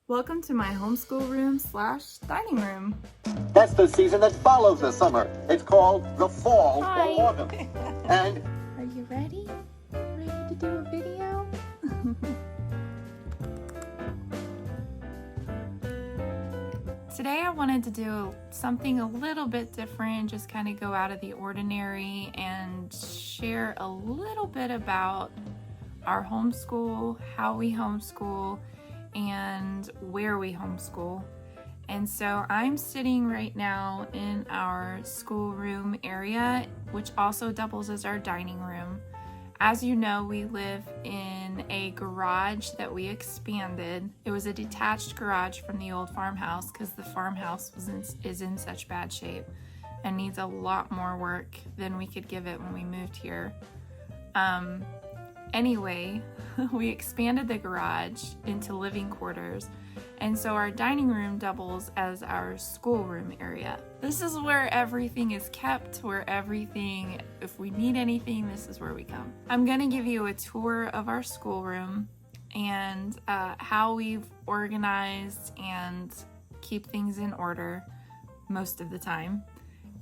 Welcome to my homeschool room / dining room. That's the season that follows the summer. It's called the fall Hi. or autumn. And Are you ready? Ready to do a video? Today I wanted to do something a little bit different, just kind of go out of the ordinary and share a little bit about our homeschool, how we homeschool, and where we homeschool. And so I'm sitting right now in our schoolroom area, which also doubles as our dining room. As you know, we live in a garage that we expanded. It was a detached garage from the old farmhouse because the farmhouse is in such bad shape and needs a lot more work than we could give it when we moved here. Anyway, we expanded the garage into living quarters, and so our dining room doubles as our schoolroom area. This is where everything is kept, if we need anything, this is where we come. I'm gonna give you a tour of our schoolroom and how we've organized and keep things in order most of the time.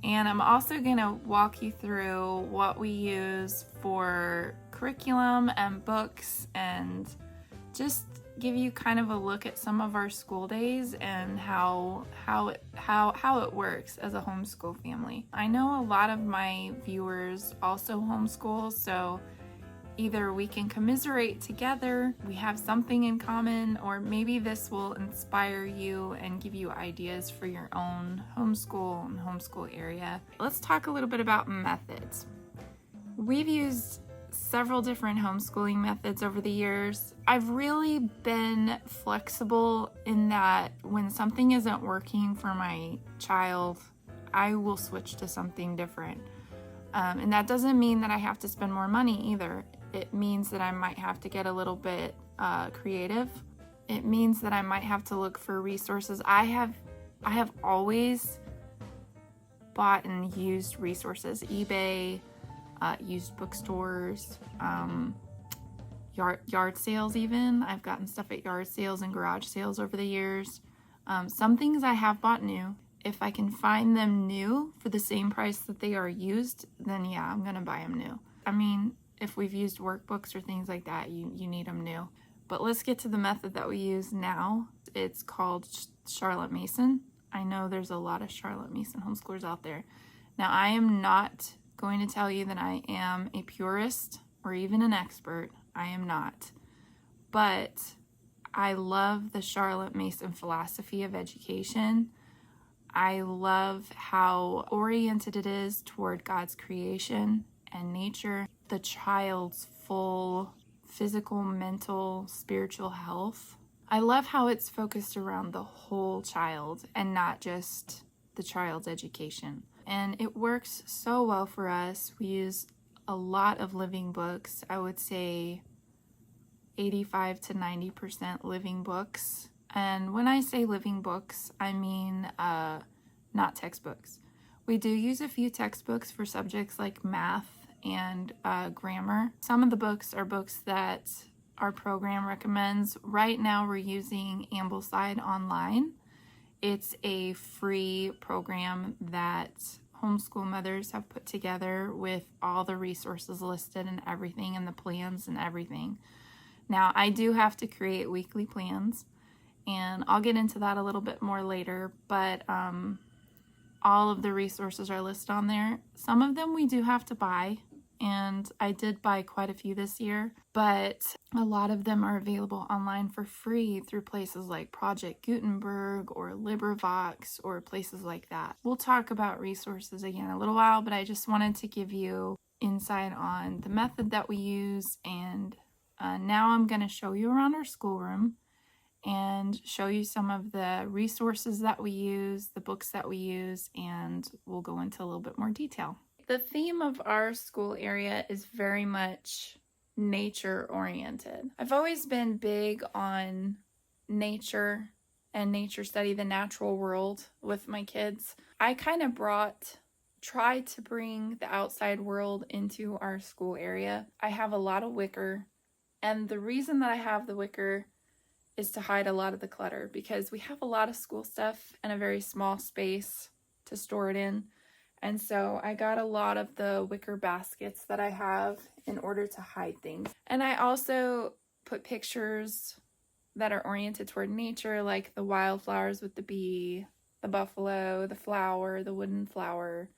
And I'm also gonna walk you through what we use for curriculum and books and just give you kind of a look at some of our school days and how it works as a homeschool family. I know a lot of my viewers also homeschool, so either we can commiserate together, we have something in common, or maybe this will inspire you and give you ideas for your own homeschool and homeschool area. Let's talk a little bit about methods. We've used several different homeschooling methods over the years. I've really been flexible in that when something isn't working for my child, I will switch to something different. And that doesn't mean that I have to spend more money either. It means that I might have to get a little bit creative. It means that I might have to look for resources. I have always bought and used resources, eBay, used bookstores, yard sales even. I've gotten stuff at yard sales and garage sales over the years. Some things I have bought new. If I can find them new for the same price that they are used, then yeah, I'm gonna buy them new. I mean, if we've used workbooks or things like that, you need them new. But let's get to the method that we use now. It's called Charlotte Mason. I know there's a lot of Charlotte Mason homeschoolers out there. Now, I am not going to tell you that I am a purist or even an expert. I am not. But I love the Charlotte Mason philosophy of education. I love how oriented it is toward God's creation and nature, the child's full physical, mental, spiritual health. I love how it's focused around the whole child and not just the child's education. And it works so well for us. We use a lot of living books. I would say 85 to 90% living books. And when I say living books, I mean not textbooks. We do use a few textbooks for subjects like math and grammar. Some of the books are books that our program recommends. Right now we're using Ambleside Online. It's a free program that homeschool mothers have put together with all the resources listed and everything and the plans and everything. Now, I do have to create weekly plans, and I'll get into that a little bit more later, but all of the resources are listed on there. Some of them we do have to buy, and I did buy quite a few this year, but a lot of them are available online for free through places like Project Gutenberg or LibriVox or places like that. We'll talk about resources again in a little while, but I just wanted to give you insight on the method that we use, and now I'm going to show you around our schoolroom and show you some of the resources that we use, the books that we use, and we'll go into a little bit more detail. The theme of our school area is very much nature oriented. I've always been big on nature and nature study, the natural world with my kids. I kind of tried to bring the outside world into our school area. I have a lot of wicker, and the reason that I have the wicker is to hide a lot of the clutter, because we have a lot of school stuff and a very small space to store it in. And so I got a lot of the wicker baskets that I have in order to hide things. And I also put pictures that are oriented toward nature, like the wildflowers with the bee, the buffalo, the flower, the wooden flower.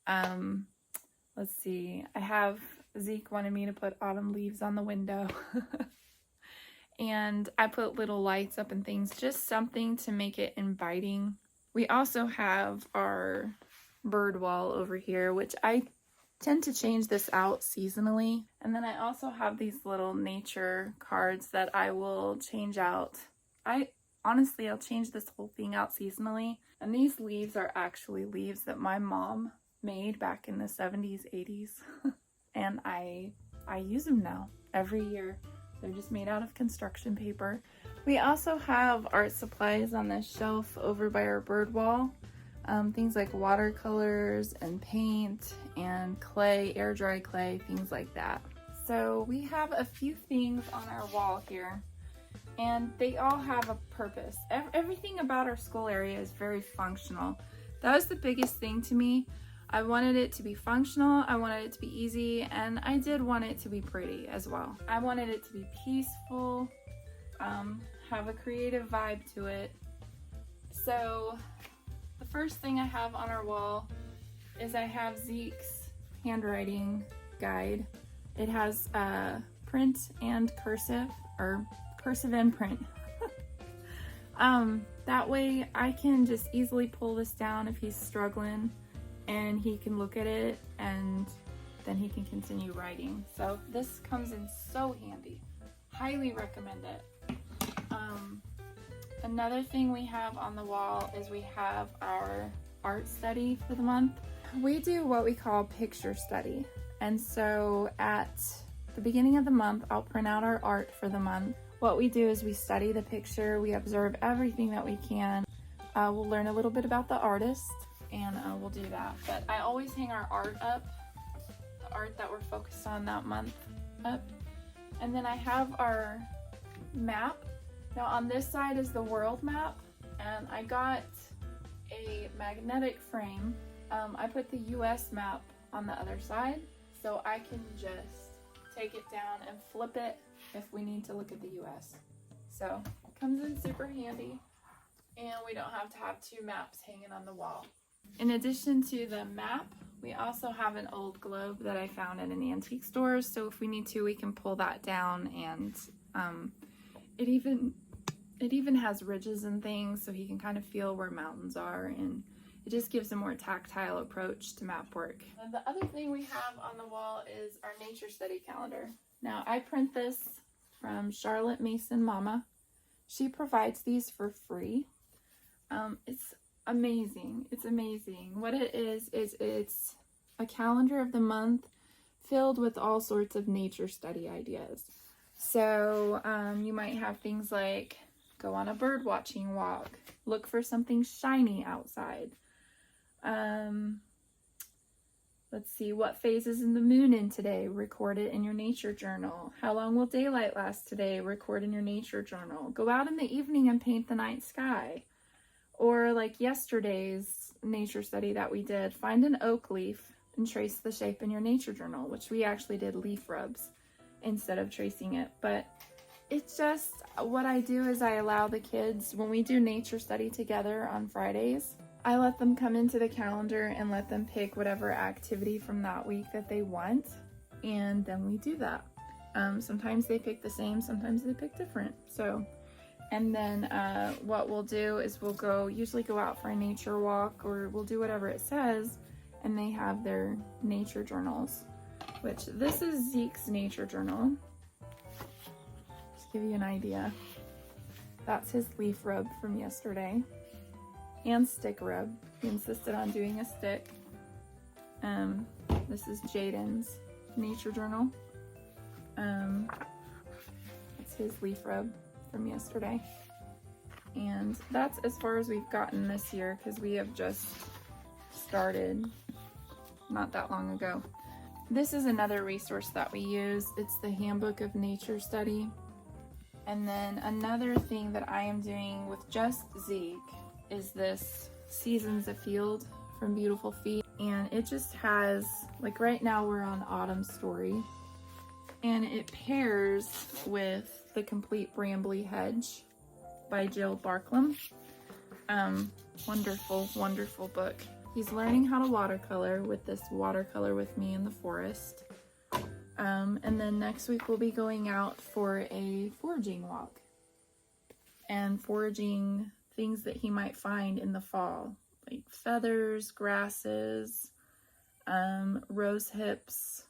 Let's see, Zeke wanted me to put autumn leaves on the window. And I put little lights up and things, just something to make it inviting. We also have our bird wall over here, which I tend to change this out seasonally. And then I also have these little nature cards that I will change out. I'll change this whole thing out seasonally. And these leaves are actually leaves that my mom made back in the 70s, 80s. And I use them now every year. They're just made out of construction paper. We also have art supplies on this shelf over by our bird wall. Things like watercolors and paint and clay, air dry clay, things like that. So we have a few things on our wall here, and they all have a purpose. Everything about our school area is very functional. That was the biggest thing to me. I wanted it to be functional, I wanted it to be easy, and I did want it to be pretty as well. I wanted it to be peaceful, have a creative vibe to it. So the first thing I have on our wall is I have Zeke's handwriting guide. It has print and cursive, or cursive and print. That way I can just easily pull this down if he's struggling, and he can look at it and then he can continue writing. So this comes in so handy. Highly recommend it. Another thing we have on the wall is we have our art study for the month. We do what we call picture study. And so at the beginning of the month, I'll print out our art for the month. What we do is we study the picture, we observe everything that we can. We'll learn a little bit about the artist, and we'll do that. But I always hang our art up, the art that we're focused on that month up. And then I have our map. Now on this side is the world map, and I got a magnetic frame. I put the US map on the other side, so I can just take it down and flip it if we need to look at the US. So it comes in super handy, and we don't have to have two maps hanging on the wall. In addition to the map, we also have an old globe that I found in an antique store, so if we need to, we can pull that down, and it even has ridges and things, so he can kind of feel where mountains are, and it just gives a more tactile approach to map work. And the other thing we have on the wall is our nature study calendar. Now I print this from Charlotte Mason Mama. She provides these for free. It's amazing. It's amazing. What it is it's a calendar of the month filled with all sorts of nature study ideas. So you might have things like go on a bird watching walk, look for something shiny outside. Let's see, what phase is in the moon in today? Record it in your nature journal. How long will daylight last today? Record in your nature journal. Go out in the evening and paint the night sky. Or like yesterday's nature study that we did, find an oak leaf and trace the shape in your nature journal, which we actually did leaf rubs instead of tracing it. But it's just, what I do is I allow the kids, when we do nature study together on Fridays, I let them come into the calendar and let them pick whatever activity from that week that they want, and then we do that. Sometimes they pick the same, sometimes they pick different. So, and then what we'll do is we'll usually go out for a nature walk, or we'll do whatever it says, and they have their nature journals, which this is Zeke's nature journal. Just give you an idea. That's his leaf rub from yesterday. And stick rub. He insisted on doing a stick. This is Jaden's nature journal. It's his leaf rub from yesterday. And that's as far as we've gotten this year, because we have just started not that long ago. This is another resource that we use. It's the Handbook of Nature Study. And then another thing that I am doing with just Zeke is this Seasons Afield from Beautiful Feet. And it just has, like right now we're on Autumn Story. And it pairs with The Complete Brambly Hedge by Jill Barklam. Wonderful, wonderful book. He's learning how to watercolor with this Watercolor with Me in the Forest. And then next week we'll be going out for a foraging walk and foraging things that he might find in the fall, like feathers, grasses, rose hips,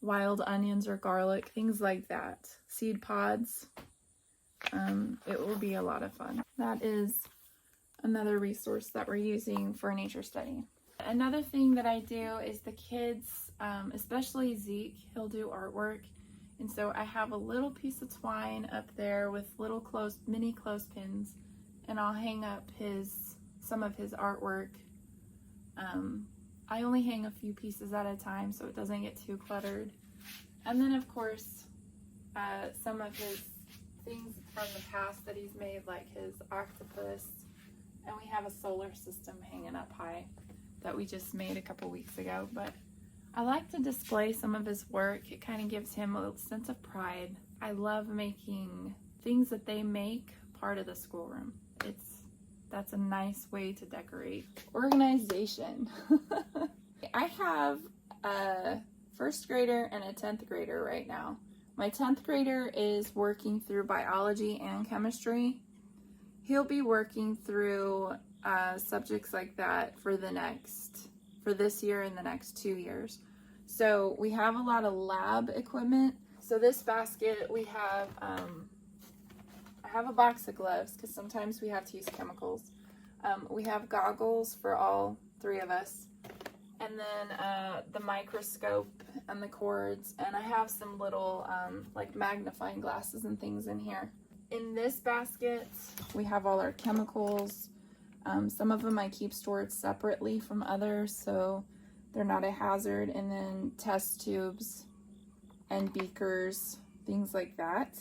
wild onions or garlic, things like that. Seed pods. It will be a lot of fun. That is another resource that we're using for nature study. Another thing that I do is the kids, especially Zeke, he'll do artwork. And so I have a little piece of twine up there with little mini clothespins, and I'll hang up some of his artwork. I only hang a few pieces at a time so it doesn't get too cluttered. And then of course, some of his things from the past that he's made, like his octopus, and we have a solar system hanging up high that we just made a couple weeks ago. But I like to display some of his work. It kind of gives him a sense of pride. I love making things that they make part of the schoolroom. That's a nice way to decorate. Organization. I have a first grader and a 10th grader right now. My 10th grader is working through biology and chemistry. He'll be working through subjects like that for this year and the next 2 years. So we have a lot of lab equipment. So this basket we have, I have a box of gloves because sometimes we have to use chemicals. We have goggles for all 3 of us. And then the microscope and the cords. And I have some little like magnifying glasses and things in here. In this basket, we have all our chemicals. Some of them I keep stored separately from others so they're not a hazard. And then test tubes and beakers, things like that.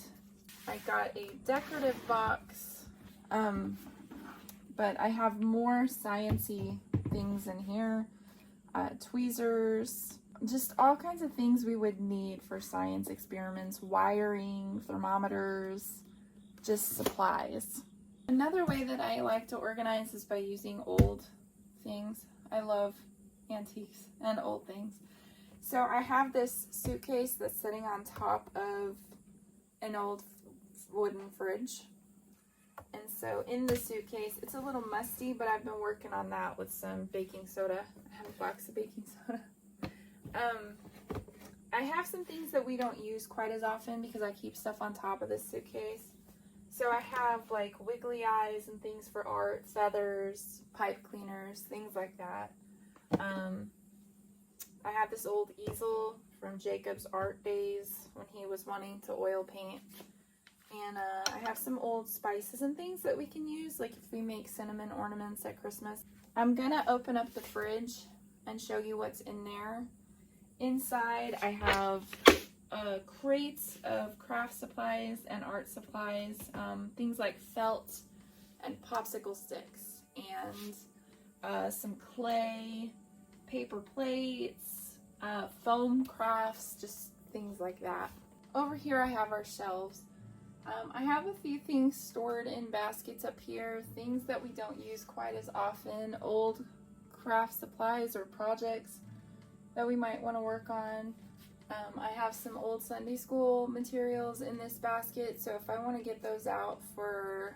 I got a decorative box, but I have more science-y things in here. Tweezers, just all kinds of things we would need for science experiments, wiring, thermometers, just supplies. Another way that I like to organize is by using old things. I love antiques and old things. So I have this suitcase that's sitting on top of an old wooden fridge. And so in the suitcase, it's a little musty, but I've been working on that with some baking soda. I have a box of baking soda. I have some things that we don't use quite as often because I keep stuff on top of this suitcase. So I have like wiggly eyes and things for art, feathers, pipe cleaners, things like that. I have this old easel from Jacob's art days when he was wanting to oil paint. And I have some old spices and things that we can use, like if we make cinnamon ornaments at Christmas. I'm gonna open up the fridge and show you what's in there. Inside I have crates of craft supplies and art supplies, things like felt and popsicle sticks, and some clay, paper plates, foam crafts, just things like that. Over here I have our shelves. I have a few things stored in baskets up here, things that we don't use quite as often, old craft supplies or projects that we might want to work on. I have some old Sunday school materials in this basket, so if I want to get those out for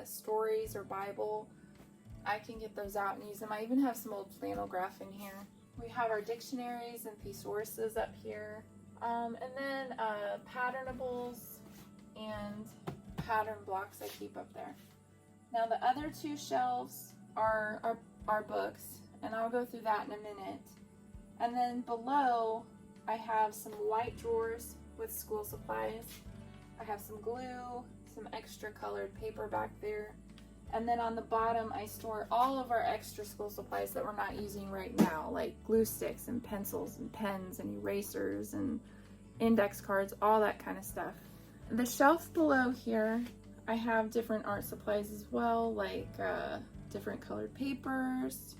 stories or Bible, I can get those out and use them. I even have some old flannel graph in here. We have our dictionaries and thesauruses up here, and then patternables and pattern blocks I keep up there. Now the other 2 shelves are our books, and I'll go through that in a minute. And then below I have some white drawers with school supplies. I have some glue, some extra colored paper back there. And then on the bottom I store all of our extra school supplies that we're not using right now, like glue sticks and pencils and pens and erasers and index cards, all that kind of stuff. The shelf below here, I have different art supplies as well, like different colored papers,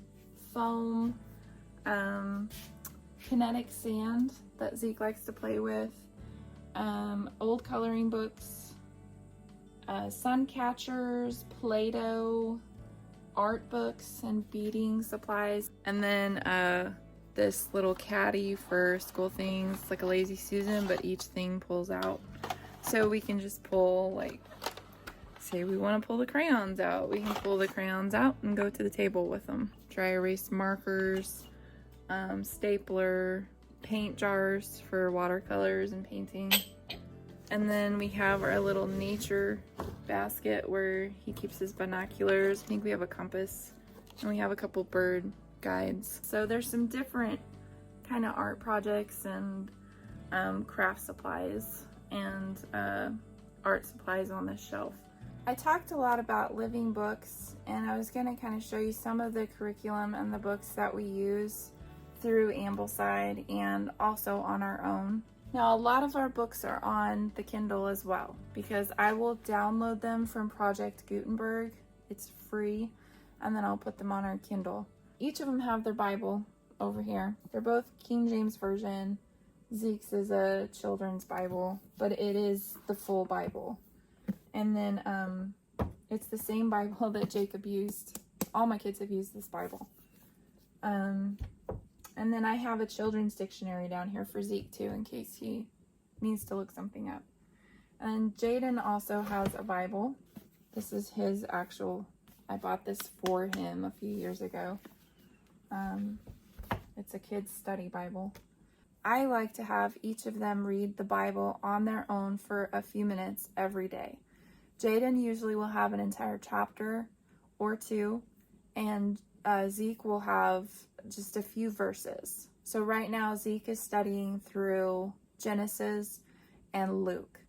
foam, kinetic sand that Zeke likes to play with, old coloring books, sun catchers, Play-Doh, art books and beading supplies, and then this little caddy for school things, like a lazy Susan, but each thing pulls out. So we can just pull, like, say we want to pull the crayons out. We can pull the crayons out and go to the table with them. Dry erase markers, stapler, paint jars for watercolors and painting. And then we have our little nature basket where he keeps his binoculars. I think we have a compass and we have a couple bird guides. So there's some different kind of art projects and craft supplies and art supplies on this shelf. I talked a lot about living books, and I was going to kind of show you some of the curriculum and the books that we use through Ambleside and also on our own. Now, a lot of our books are on the Kindle as well, because I will download them from Project Gutenberg. It's free, and then I'll put them on our Kindle. Each of them have their Bible over here. They're both King James Version. Zeke's is a children's Bible, but it is the full Bible. And then it's the same Bible that Jacob used. All my kids have used this Bible. And then I have a children's dictionary down here for Zeke too, in case he needs to look something up. And Jaden also has a Bible. This is his actual, I bought this for him a few years ago. It's a kid's study Bible. I like to have each of them read the Bible on their own for a few minutes every day. Jaden usually will have an entire chapter or two, and Zeke will have just a few verses. So right now Zeke is studying through Genesis and Luke,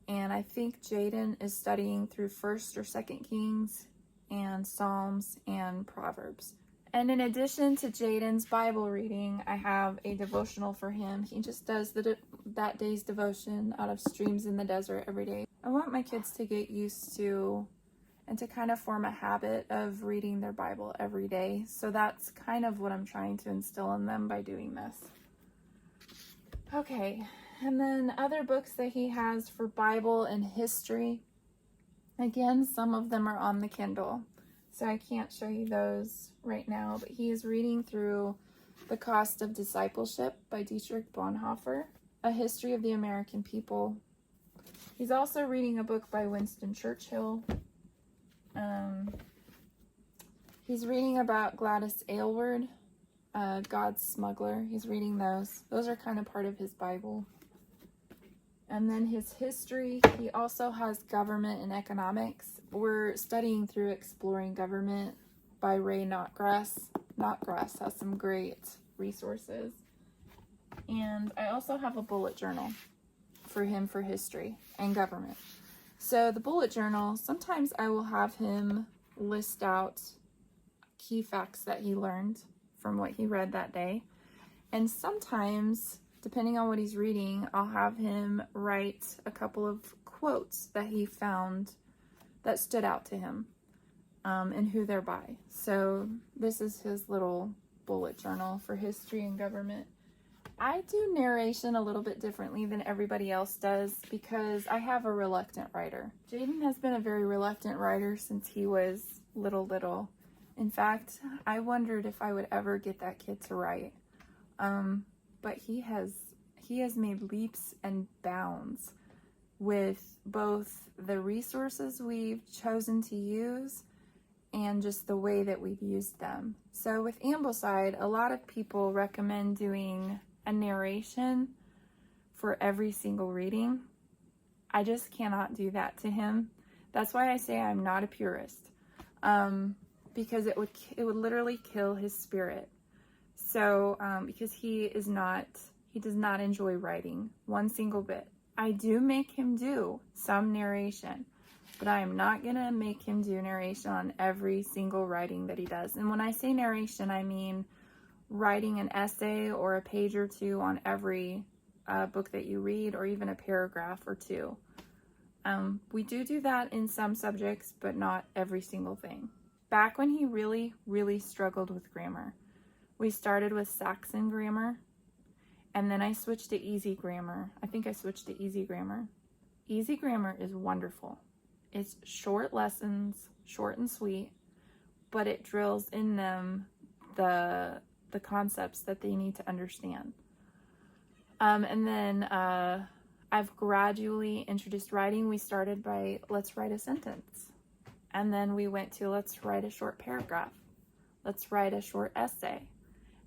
and I think Jaden is studying through 1st or 2nd Kings and Psalms and Proverbs. And in addition to Jaden's Bible reading, I have a devotional for him. He just does that day's devotion out of Streams in the Desert every day. I want my kids to get used to and to kind of form a habit of reading their Bible every day. So that's kind of what I'm trying to instill in them by doing this. Okay, and then other books that he has for Bible and history. Again, some of them are on the Kindle, so I can't show you those right now, but he is reading through The Cost of Discipleship by Dietrich Bonhoeffer, A History of the American People. He's also reading a book by Winston Churchill. He's reading about Gladys Aylward, God's Smuggler. He's reading those. Those are kind of part of his Bible. And then his history, he also has government and economics. We're studying through Exploring Government by Ray Notgrass. Notgrass has some great resources. And I also have a bullet journal for him for history and government. So the bullet journal, sometimes I will have him list out key facts that he learned from what he read that day. And sometimes, depending on what he's reading, I'll have him write a couple of quotes that he found that stood out to him, and who they're by. So this is his little bullet journal for history and government. I do narration a little bit differently than everybody else does because I have a reluctant writer. Jaden has been a very reluctant writer since he was little. In fact, I wondered if I would ever get that kid to write. But he has made leaps and bounds with both the resources we've chosen to use and just the way that we've used them. So with Ambleside, a lot of people recommend doing a narration for every single reading. I just cannot do that to him. That's why I say I'm not a purist, because it would literally kill his spirit. So because he does not enjoy writing one single bit. I do make him do some narration, but I am not gonna make him do narration on every single writing that he does. And when I say narration, I mean writing an essay or a page or two on every book that you read, or even a paragraph or two. We do that in some subjects, but not every single thing. Back when he really, really struggled with grammar, we started with Saxon grammar, and then I switched to easy grammar. I think I switched to easy grammar. Easy grammar is wonderful. It's short lessons, short and sweet, but it drills in them the concepts that they need to understand. And then I've gradually introduced writing. We started by let's write a sentence. And then we went to let's write a short paragraph. Let's write a short essay.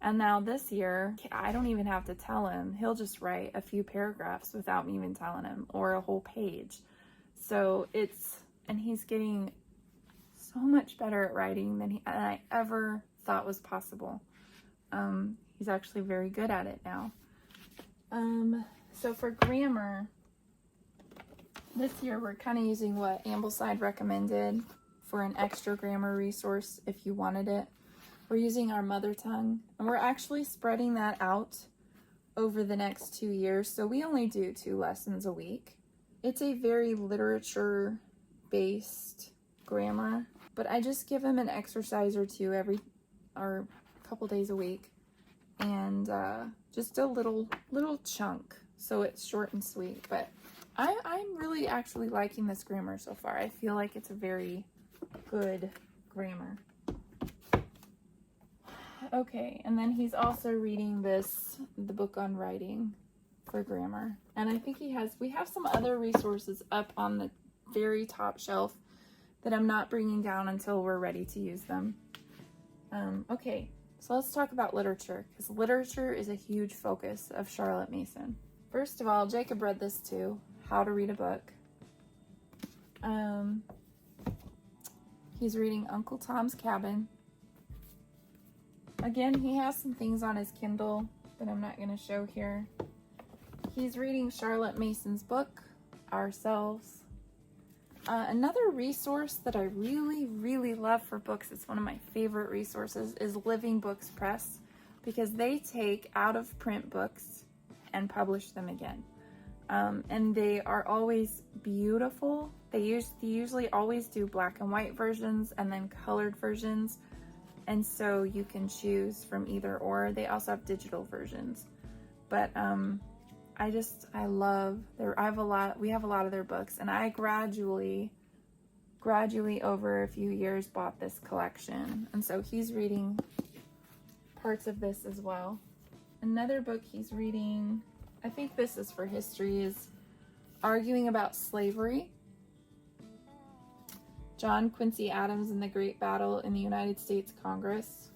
And now this year, I don't even have to tell him. He'll just write a few paragraphs without me even telling him, or a whole page. So and he's getting so much better at writing than I ever thought was possible. He's actually very good at it now. So for grammar, this year we're kind of using what Ambleside recommended for an extra grammar resource if you wanted it. We're using our mother tongue, and we're actually spreading that out over the next 2 years. So we only do 2 lessons a week. It's a very literature-based grammar, but I just give him an exercise or 2 or a couple days a week, and just a little chunk, so it's short and sweet. But I'm really actually liking this grammar so far. I feel like it's a very good grammar. Okay, and then he's also reading the book on writing for grammar. And I think we have some other resources up on the very top shelf that I'm not bringing down until we're ready to use them. Okay, so let's talk about literature, because literature is a huge focus of Charlotte Mason. First of all, Jacob read this too, How to Read a Book. He's reading Uncle Tom's Cabin. Again, he has some things on his Kindle that I'm not going to show here. He's reading Charlotte Mason's book, Ourselves. Another resource that I really, really love for books, it's one of my favorite resources, is Living Books Press, because they take out-of-print books and publish them again. And they are always beautiful. They usually always do black and white versions and then colored versions. And so you can choose from either or. They also have digital versions. But we have a lot of their books, and I gradually over a few years bought this collection. And so he's reading parts of this as well. Another book he's reading, I think this is for history, is Arguing About Slavery. John Quincy Adams and the Great Battle in the United States Congress.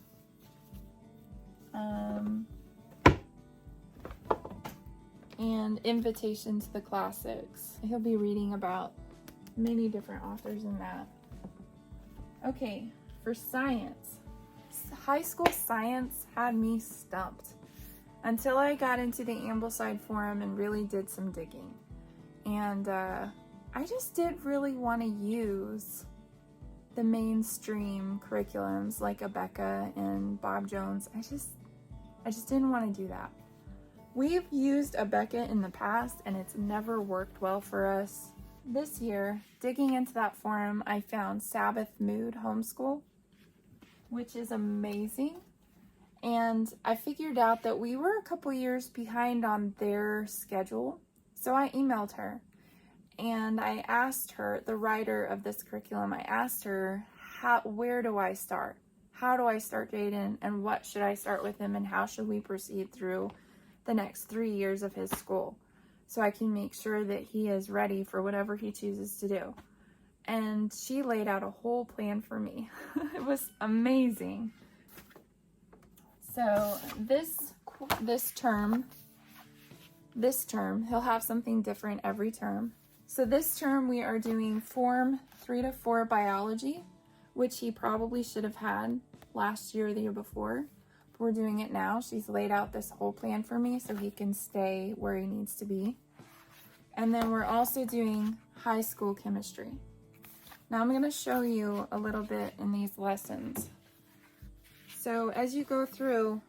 And Invitation to the Classics. He'll be reading about many different authors in that. Okay, for science. High school science had me stumped until I got into the Ambleside forum and really did some digging. And I just did really want to use the mainstream curriculums like Abeka and Bob Jones. I just didn't want to do that. We've used Abeka in the past, and it's never worked well for us. This year, digging into that forum, I found Sabbath Mood Homeschool, which is amazing. And I figured out that we were a couple years behind on their schedule. So I emailed her, and I asked her, the writer of this curriculum, I asked her, where do I start? How do I start Jaden, and what should I start with him, and how should we proceed through the next 3 years of his school, so I can make sure that he is ready for whatever he chooses to do. And she laid out a whole plan for me. It was amazing. So this term, he'll have something different every term. So this term we are doing Form 3 to 4 biology, which he probably should have had last year or the year before. We're doing it now. She's laid out this whole plan for me so he can stay where he needs to be. And then we're also doing high school chemistry. Now I'm going to show you a little bit in these lessons. So as you go through,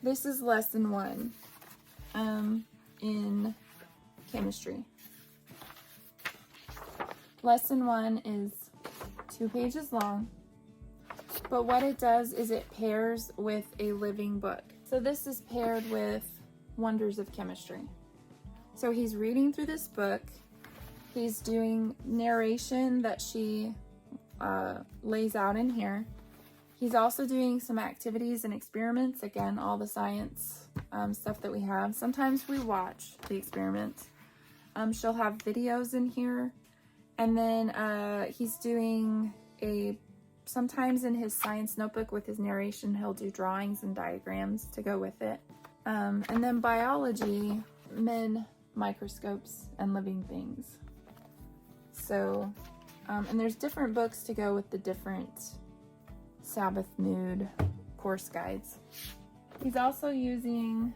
this is lesson 1 in chemistry. Lesson 1 is 2 pages long, but what it does is it pairs with a living book. So this is paired with Wonders of Chemistry. So he's reading through this book. He's doing narration that she lays out in here. He's also doing some activities and experiments. Again, all the science stuff that we have. Sometimes we watch the experiments. She'll have videos in here. And then he's doing sometimes in his science notebook with his narration, he'll do drawings and diagrams to go with it. And then biology, men, microscopes, and living things. So, and there's different books to go with the different Sabbath mood course guides. He's also using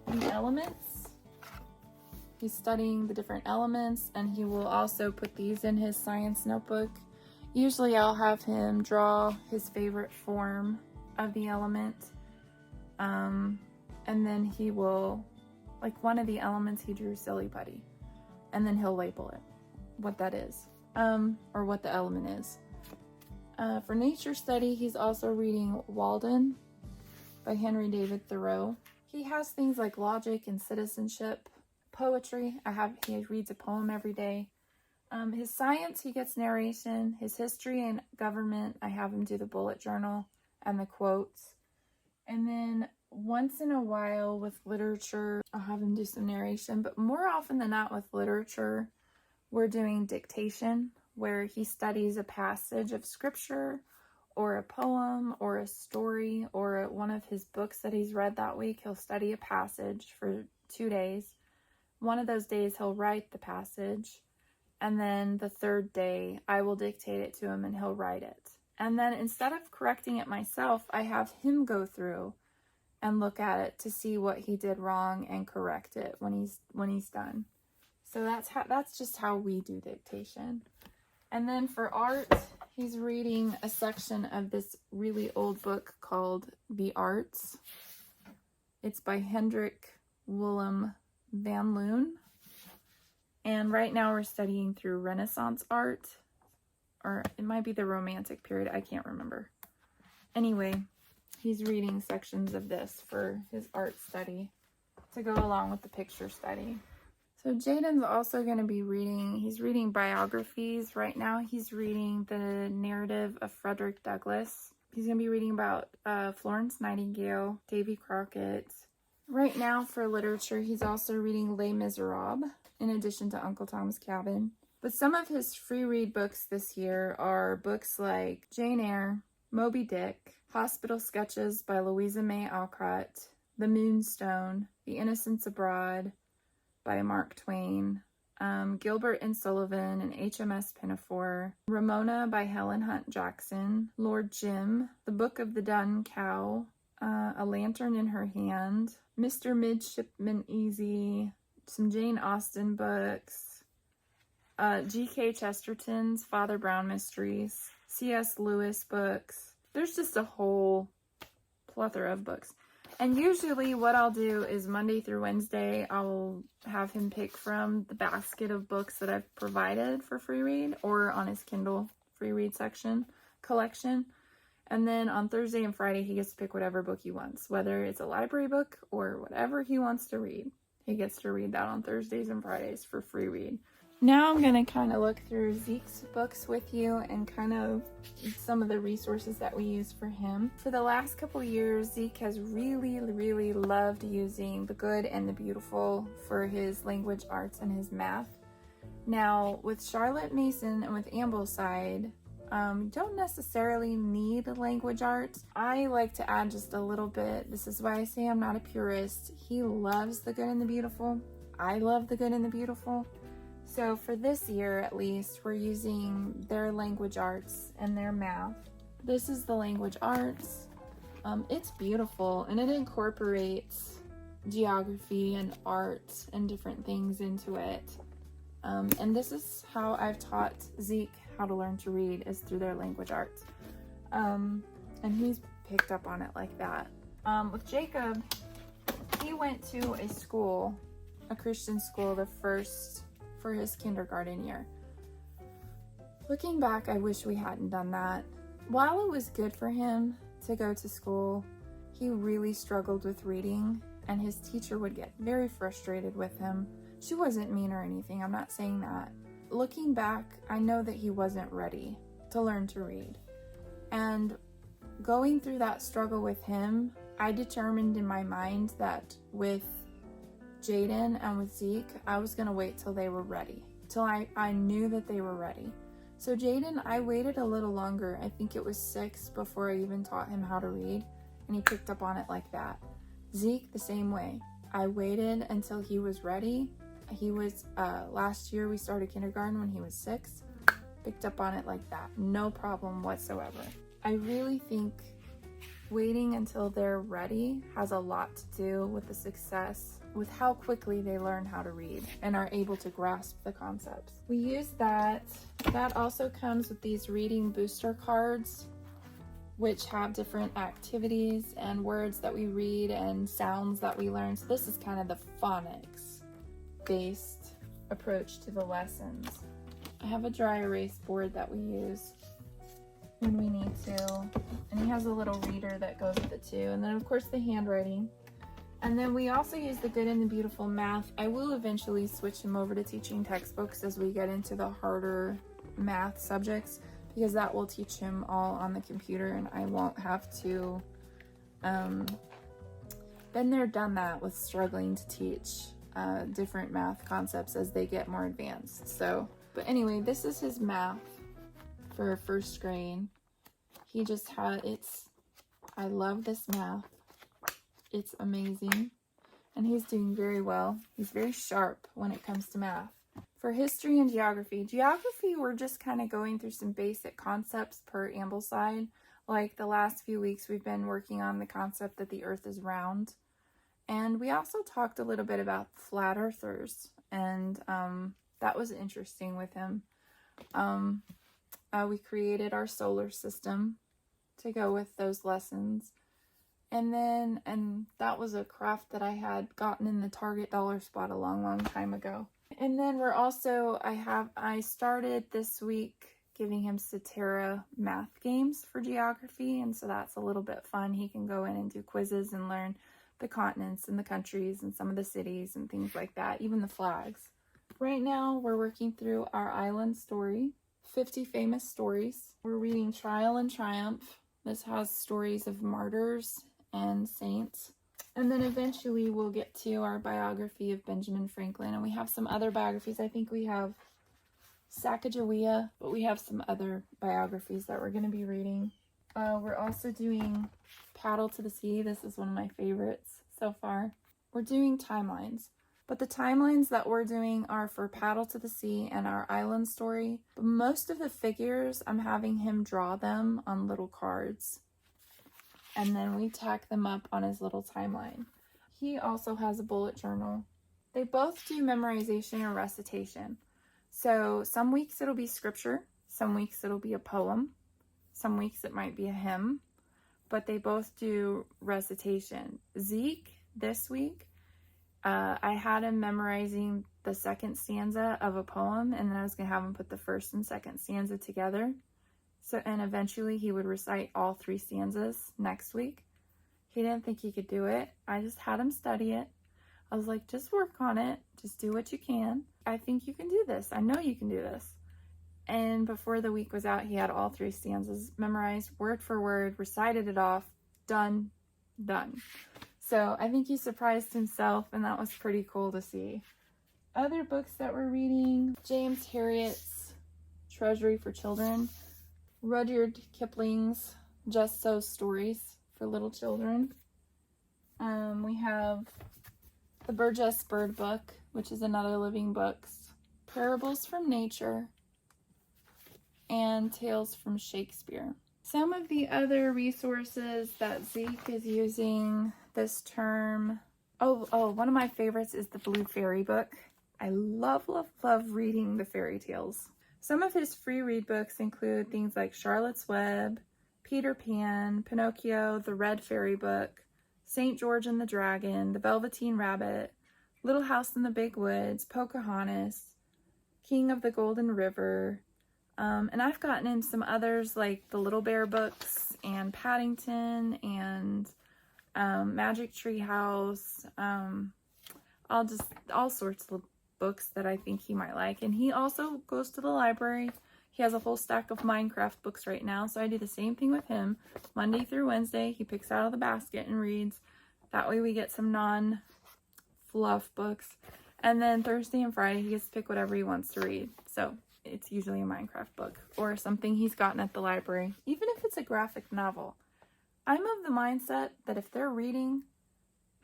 the elements. He's studying the different elements, and he will also put these in his science notebook. Usually I'll have him draw his favorite form of the element. And then he will, like one of the elements he drew Silly Putty. And then he'll label it, what that is, or what the element is. For nature study, he's also reading Walden by Henry David Thoreau. He has things like logic and citizenship, poetry. He reads a poem every day. His science, he gets narration. His history and government, I have him do the bullet journal and the quotes. And then once in a while with literature, I'll have him do some narration. But more often than not with literature, we're doing dictation, where he studies a passage of scripture or a poem or a story or one of his books that he's read that week. He'll study a passage for 2 days. One of those days he'll write the passage, and then the third day I will dictate it to him and he'll write it. And then instead of correcting it myself, I have him go through and look at it to see what he did wrong and correct it when he's done. So that's just how we do dictation. And then for art, he's reading a section of this really old book called The Arts. It's by Hendrik Willem van Loon. And right now we're studying through Renaissance art, or it might be the Romantic period, I can't remember. Anyway, he's reading sections of this for his art study to go along with the picture study. So Jaden's also going to be he's reading biographies. Right now he's reading the narrative of Frederick Douglass. He's going to be reading about Florence Nightingale, Davy Crockett. Right now for literature, he's also reading Les Miserables, in addition to Uncle Tom's Cabin. But some of his free read books this year are books like Jane Eyre, Moby Dick, Hospital Sketches by Louisa May Alcott, The Moonstone, The Innocents Abroad by Mark Twain, Gilbert and Sullivan and HMS Pinafore, Ramona by Helen Hunt Jackson, Lord Jim, The Book of the Dun Cow, A Lantern in Her Hand, Mr. Midshipman Easy, some Jane Austen books, G.K. Chesterton's Father Brown Mysteries, C.S. Lewis books. There's just a whole plethora of books. And usually what I'll do is Monday through Wednesday, I'll have him pick from the basket of books that I've provided for free read or on his Kindle free read collection. And then on Thursday and Friday, he gets to pick whatever book he wants, whether it's a library book or whatever he wants to read. He gets to read that on Thursdays and Fridays for free read. Now I'm going to kind of look through Zeke's books with you and kind of some of the resources that we use for him. For the last couple years, Zeke has really, really loved using the good and the beautiful for his language arts and his math. Now, with Charlotte Mason and with Ambleside, don't necessarily need language arts. I like to add just a little bit. This is why I say I'm not a purist. He loves the good and the beautiful. I love the good and the beautiful. So for this year, at least, we're using their language arts and their math. This is the language arts. It's beautiful, and it incorporates geography and art and different things into it. And this is how I've taught Zeke how to learn to read, is through their language arts. And he's picked up on it like that. With Jacob, he went to a school, a Christian school, the first for his kindergarten year. Looking back, I wish we hadn't done that. While it was good for him to go to school, he really struggled with reading, and his teacher would get very frustrated with him. She wasn't mean or anything, I'm not saying that. Looking back, I know that he wasn't ready to learn to read. And going through that struggle with him, I determined in my mind that with Jaden and with Zeke, I was gonna wait till they were ready, till I knew that they were ready. So Jaden, I waited a little longer. I think it was 6 before I even taught him how to read, and he picked up on it like that. Zeke, the same way. I waited until he was ready. He was, last year we started kindergarten when he was 6, picked up on it like that. No problem whatsoever. I really think waiting until they're ready has a lot to do with the success, with how quickly they learn how to read and are able to grasp the concepts. We use that. That also comes with these reading booster cards, which have different activities and words that we read and sounds that we learn. So this is kind of the phonics-based approach to the lessons. I have a dry erase board that we use when we need to, and he has a little reader that goes with it too, and then of course the handwriting. And then we also use the Good and the Beautiful math. I will eventually switch him over to teaching textbooks as we get into the harder math subjects, because that will teach him all on the computer and I won't have to been there, done that with struggling to teach different math concepts as they get more advanced. So, but anyway, this is his math for 1st grade. He just had, I love this math. It's amazing. And he's doing very well. He's very sharp when it comes to math. For history and geography, we're just kind of going through some basic concepts per Ambleside. Like the last few weeks, we've been working on the concept that the earth is round. And we also talked a little bit about flat earthers. And that was interesting with him. We created our solar system to go with those lessons. And that was a craft that I had gotten in the Target dollar spot a long time ago. And then we're also, I started this week giving him Cetera math games for geography. And so that's a little bit fun. He can go in and do quizzes and learn the continents and the countries and some of the cities and things like that, even the flags. Right now, we're working through our island story, 50 famous stories. We're reading Trial and Triumph. This has stories of martyrs and saints. And then eventually we'll get to our biography of Benjamin Franklin. And we have some other biographies. I think we have Sacagawea, but we have some other biographies that we're going to be reading. We're also doing Paddle to the Sea. This is one of my favorites so far. We're doing timelines. But the timelines that we're doing are for Paddle to the Sea and our island story. But most of the figures, I'm having him draw them on little cards. And then we tack them up on his little timeline. He also has a bullet journal. They both do memorization and recitation. So some weeks it'll be scripture. Some weeks it'll be a poem. Some weeks it might be a hymn. But they both do recitation. Zeke, this week, I had him memorizing the 2nd stanza of a poem, and then I was going to have him put the 1st and 2nd stanza together. So, and eventually he would recite all 3 stanzas next week. He didn't think he could do it. I just had him study it. I was like, just work on it. Just do what you can. I think you can do this. I know you can do this. And before the week was out, he had all 3 stanzas memorized, word for word, recited it off, done. So I think he surprised himself, and that was pretty cool to see. Other books that we're reading, James Herriot's Treasury for Children, Rudyard Kipling's Just So Stories for Little Children. We have the Burgess Bird Book, which is another living books, Parables from Nature, and Tales from Shakespeare. Some of the other resources that Zeke is using this term. One of my favorites is the Blue Fairy book. I love reading the fairy tales. Some of his free read books include things like Charlotte's Web, Peter Pan, Pinocchio, The Red Fairy Book, St. George and the Dragon, The Velveteen Rabbit, Little House in the Big Woods, Pocahontas, King of the Golden River, And I've gotten him some others like the Little Bear books and Paddington and Magic Tree House, all sorts of books that I think he might like. And he also goes to the library. He has a whole stack of Minecraft books right now, so I do the same thing with him. Monday through Wednesday, he picks out of the basket and reads. That way we get some non-fluff books. And then Thursday and Friday, he gets to pick whatever he wants to read. So it's usually a Minecraft book or something he's gotten at the library, even if it's a graphic novel. I'm of the mindset that if they're reading,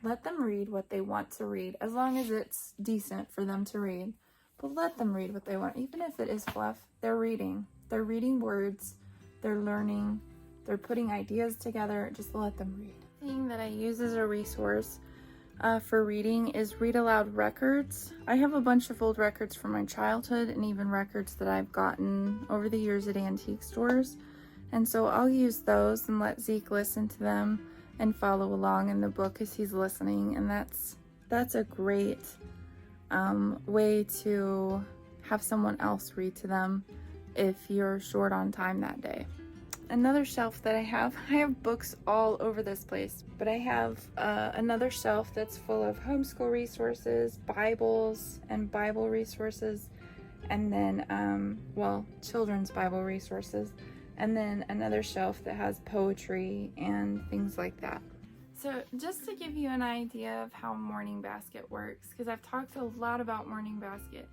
let them read what they want to read, as long as it's decent for them to read. But let them read what they want, even if it is fluff. They're reading. They're reading words. They're learning. They're putting ideas together. Just let them read. The thing that I use as a resource for reading is Read Aloud records. I have a bunch of old records from my childhood and even records that I've gotten over the years at antique stores. And so I'll use those and let Zeke listen to them and follow along in the book as he's listening. And that's a great way to have someone else read to them if you're short on time that day. Another shelf that I have books all over this place, but I have another shelf that's full of homeschool resources, Bibles and Bible resources, and then, children's Bible resources, and then another shelf that has poetry and things like that. So just to give you an idea of how Morning Basket works, because I've talked a lot about Morning Basket,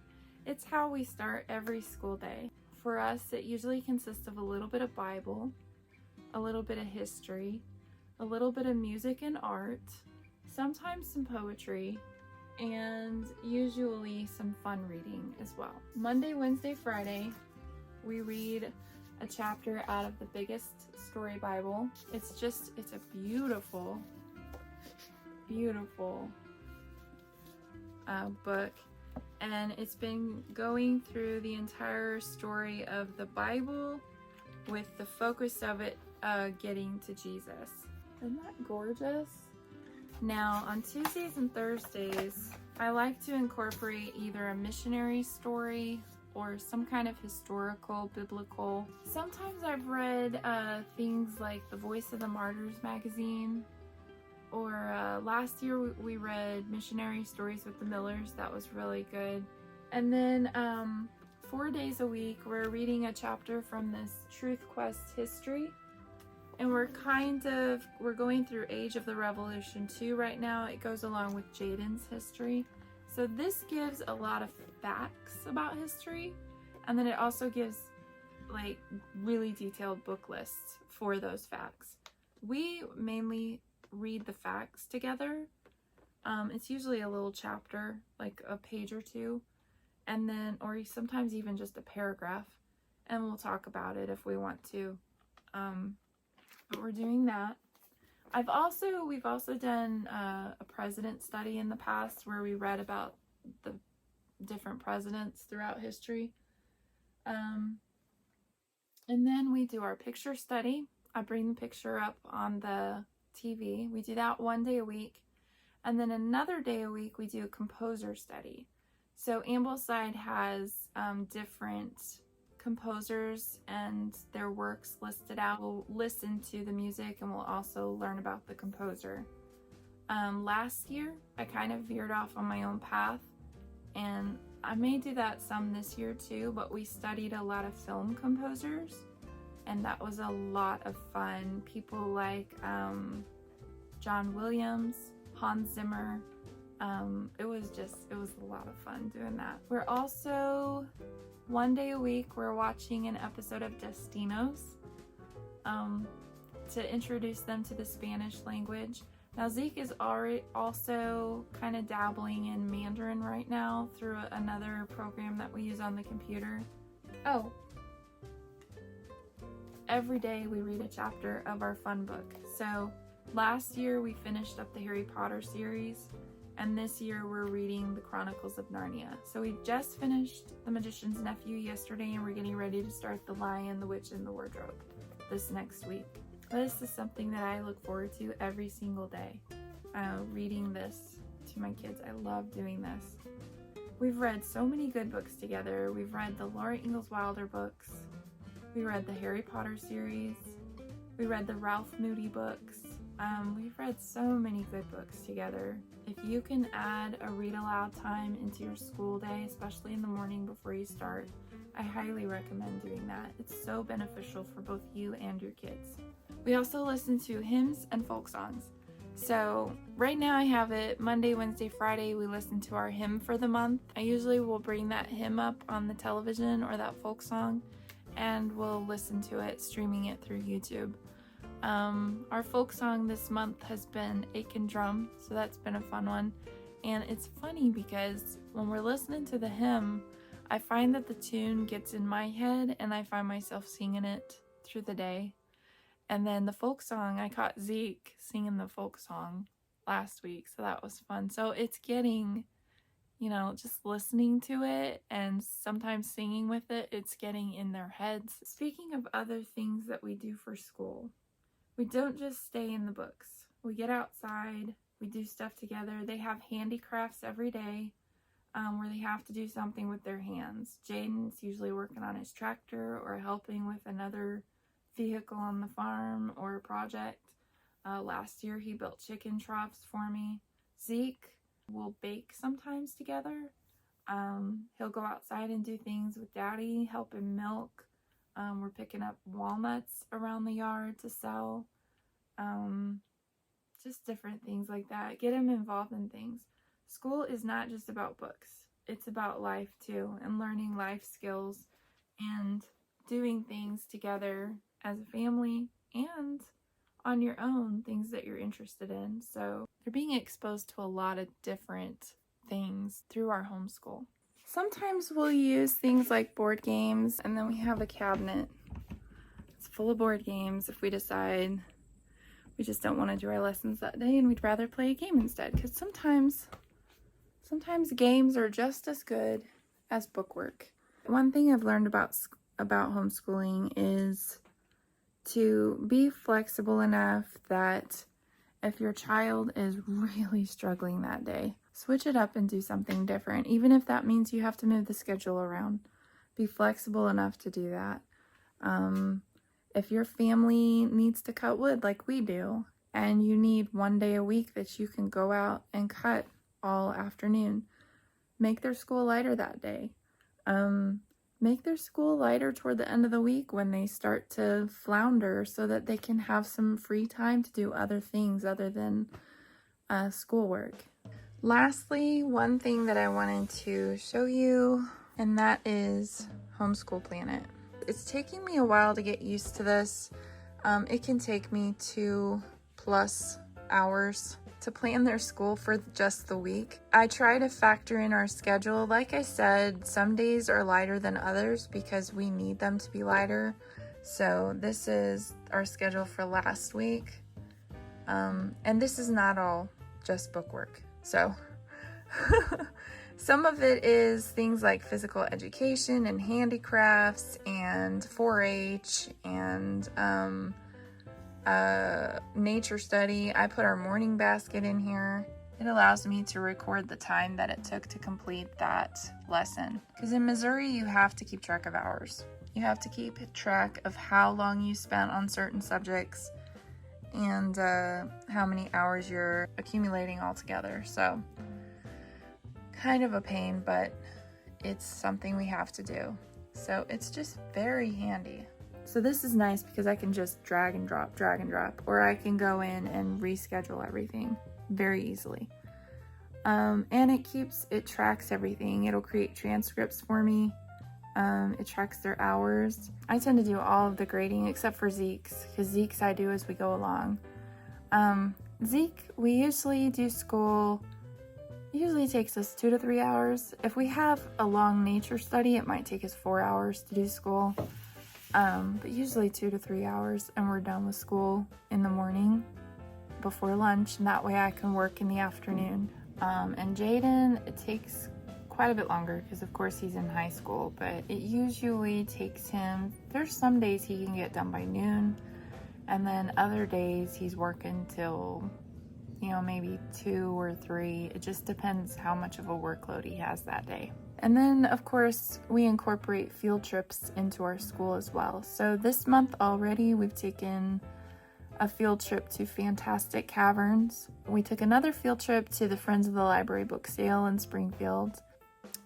it's how we start every school day. For us, it usually consists of a little bit of Bible, a little bit of history, a little bit of music and art, sometimes some poetry, and usually some fun reading as well. Monday, Wednesday, Friday, we read a chapter out of the Biggest Story Bible. It's a beautiful, beautiful book. And it's been going through the entire story of the Bible with the focus of it getting to Jesus. Isn't that gorgeous? Now, on Tuesdays and Thursdays, I like to incorporate either a missionary story or some kind of historical, biblical. Sometimes I've read things like The Voice of the Martyrs magazine, or last year we read Missionary Stories with the Millers. That was really good. And then 4 days a week we're reading a chapter from this Truth Quest history, and we're going through Age of the Revolution 2 right now. It goes along with Jaden's history. So this gives a lot of facts about history, and then it also gives like really detailed book lists for those facts. We mainly read the facts together. It's usually a little chapter, like a page or two, and then, or sometimes even just a paragraph, and we'll talk about it if we want to. But we're doing that. We've also done a president study in the past where we read about the different presidents throughout history. And then we do our picture study. I bring the picture up on the TV. We do that 1 day a week. And then another day a week we do a composer study. So Ambleside has different composers and their works listed out. We'll listen to the music and we'll also learn about the composer. Last year I kind of veered off on my own path, and I may do that some this year too, but we studied a lot of film composers, and that was a lot of fun. People like John Williams, Hans Zimmer. It was a lot of fun doing that. We're also 1 day a week we're watching an episode of Destinos to introduce them to the Spanish language. Now Zeke is already also kind of dabbling in Mandarin right now through another program that we use on the computer. Oh, every day we read a chapter of our fun book. So last year we finished up the Harry Potter series, and this year we're reading the Chronicles of Narnia. So we just finished The Magician's Nephew yesterday, and we're getting ready to start The Lion, the Witch, and the Wardrobe this next week. This is something that I look forward to every single day, reading this to my kids. I love doing this. We've read so many good books together. We've read the Laura Ingalls Wilder books. We read the Harry Potter series. We read the Ralph Moody books. We've read so many good books together. If you can add a read aloud time into your school day, especially in the morning before you start, I highly recommend doing that. It's so beneficial for both you and your kids. We also listen to hymns and folk songs. So right now I have it Monday, Wednesday, Friday, we listen to our hymn for the month. I usually will bring that hymn up on the television or that folk song, and we'll listen to it, streaming it through YouTube. Our folk song this month has been Acre Drum, so that's been a fun one. And it's funny because when we're listening to the hymn, I find that the tune gets in my head and I find myself singing it through the day. And then the folk song, I caught Zeke singing the folk song last week, so that was fun. So it's getting, just listening to it and sometimes singing with it, it's getting in their heads. Speaking of other things that we do for school, we don't just stay in the books. We get outside, we do stuff together. They have handicrafts every day where they have to do something with their hands. Jaden's usually working on his tractor or helping with another vehicle on the farm or a project. Last year he built chicken troughs for me. Zeke will bake sometimes together. He'll go outside and do things with Daddy, help him milk. We're picking up walnuts around the yard to sell. Just different things like that. Get him involved in things. School is not just about books. It's about life too, and learning life skills and doing things together as a family and on your own, things that you're interested in. So they're being exposed to a lot of different things through our homeschool. Sometimes we'll use things like board games, and then we have a cabinet. It's full of board games if we decide we just don't want to do our lessons that day and we'd rather play a game instead, because sometimes games are just as good as bookwork. One thing I've learned about homeschooling is to be flexible enough that if your child is really struggling that day, switch it up and do something different, even if that means you have to move the schedule around. Be flexible enough to do that. If your family needs to cut wood like we do, and you need one day a week that you can go out and cut all afternoon, make their school lighter that day. Make their school lighter toward the end of the week when they start to flounder, so that they can have some free time to do other things other than schoolwork. Lastly, one thing that I wanted to show you, and that is Homeschool Planet. It's taking me a while to get used to this. It can take me 2+ hours to plan their school for just the week. I try to factor in our schedule. Like I said, some days are lighter than others because we need them to be lighter. So this is our schedule for last week. And this is not all just bookwork. So some of it is things like physical education and handicrafts and 4-H and nature study. I put our morning basket in here. It allows me to record the time that it took to complete that lesson. Because in Missouri, you have to keep track of hours. You have to keep track of how long you spent on certain subjects and how many hours you're accumulating altogether. So kind of a pain, but it's something we have to do. So it's just very handy. So this is nice because I can just drag and drop, or I can go in and reschedule everything very easily. And it tracks everything. It'll create transcripts for me. It tracks their hours. I tend to do all of the grading except for Zeke's, because Zeke's I do as we go along. Zeke, we usually do school, usually takes us 2 to 3 hours. If we have a long nature study, it might take us 4 hours to do school. But usually 2 to 3 hours, and we're done with school in the morning before lunch, and that way I can work in the afternoon. And Jaden, it takes quite a bit longer because of course he's in high school, but it usually takes him, there's some days he can get done by noon, and then other days he's working till, maybe 2 or 3. It just depends how much of a workload he has that day. And then, of course, we incorporate field trips into our school as well. So this month already, we've taken a field trip to Fantastic Caverns. We took another field trip to the Friends of the Library book sale in Springfield.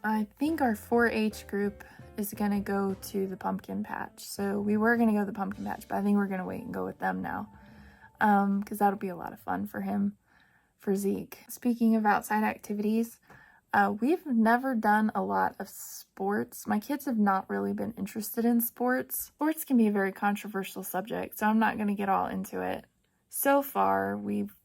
I think our 4-H group is going to go to the pumpkin patch. So we were going to go to the pumpkin patch, but I think we're going to wait and go with them now. Because that'll be a lot of fun for him, for Zeke. Speaking of outside activities, we've never done a lot of sports. My kids have not really been interested in sports. Sports can be a very controversial subject, so I'm not going to get all into it. So far, we've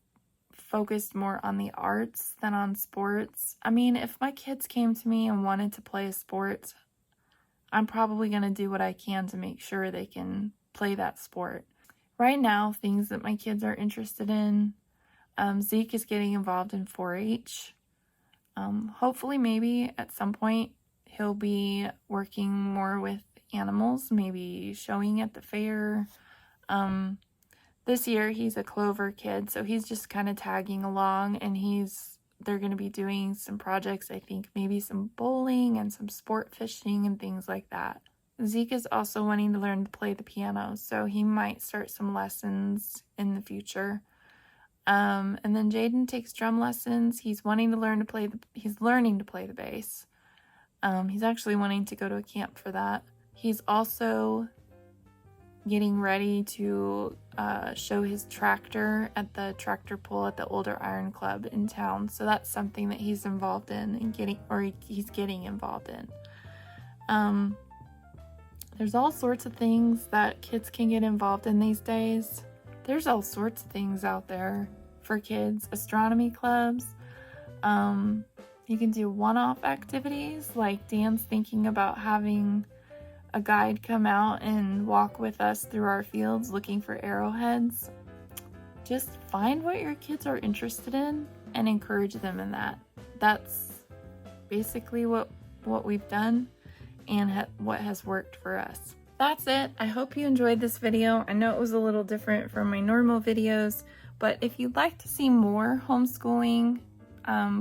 focused more on the arts than on sports. I mean, if my kids came to me and wanted to play a sport, I'm probably going to do what I can to make sure they can play that sport. Right now, things that my kids are interested in, Zeke is getting involved in 4-H. Hopefully, maybe at some point, he'll be working more with animals, maybe showing at the fair. This year, he's a Clover kid, so he's just kind of tagging along, and they're going to be doing some projects, I think, maybe some bowling and some sport fishing and things like that. Zeke is also wanting to learn to play the piano, so he might start some lessons in the future. And then Jaden takes drum lessons. He's learning to play the bass. He's actually wanting to go to a camp for that. He's also getting ready to show his tractor at the tractor pull at the Older Iron Club in town. So that's something that he's involved in and he's getting involved in. There's all sorts of things that kids can get involved in these days. There's all sorts of things out there for kids. Astronomy clubs. You can do one-off activities, like Dan's thinking about having a guide come out and walk with us through our fields looking for arrowheads. Just find what your kids are interested in and encourage them in that. That's basically what we've done and what has worked for us. That's it. I hope you enjoyed this video. I know it was a little different from my normal videos, but if you'd like to see more homeschooling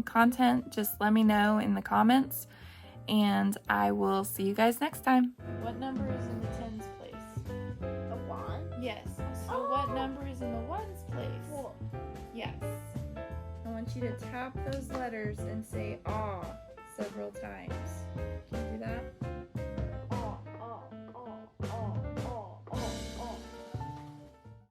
content, just let me know in the comments, and I will see you guys next time. What number is in the tens place? A one? Yes. So what number is in the ones place? 4. Yes. I want you to tap those letters and say "ah" several times. Can you do that?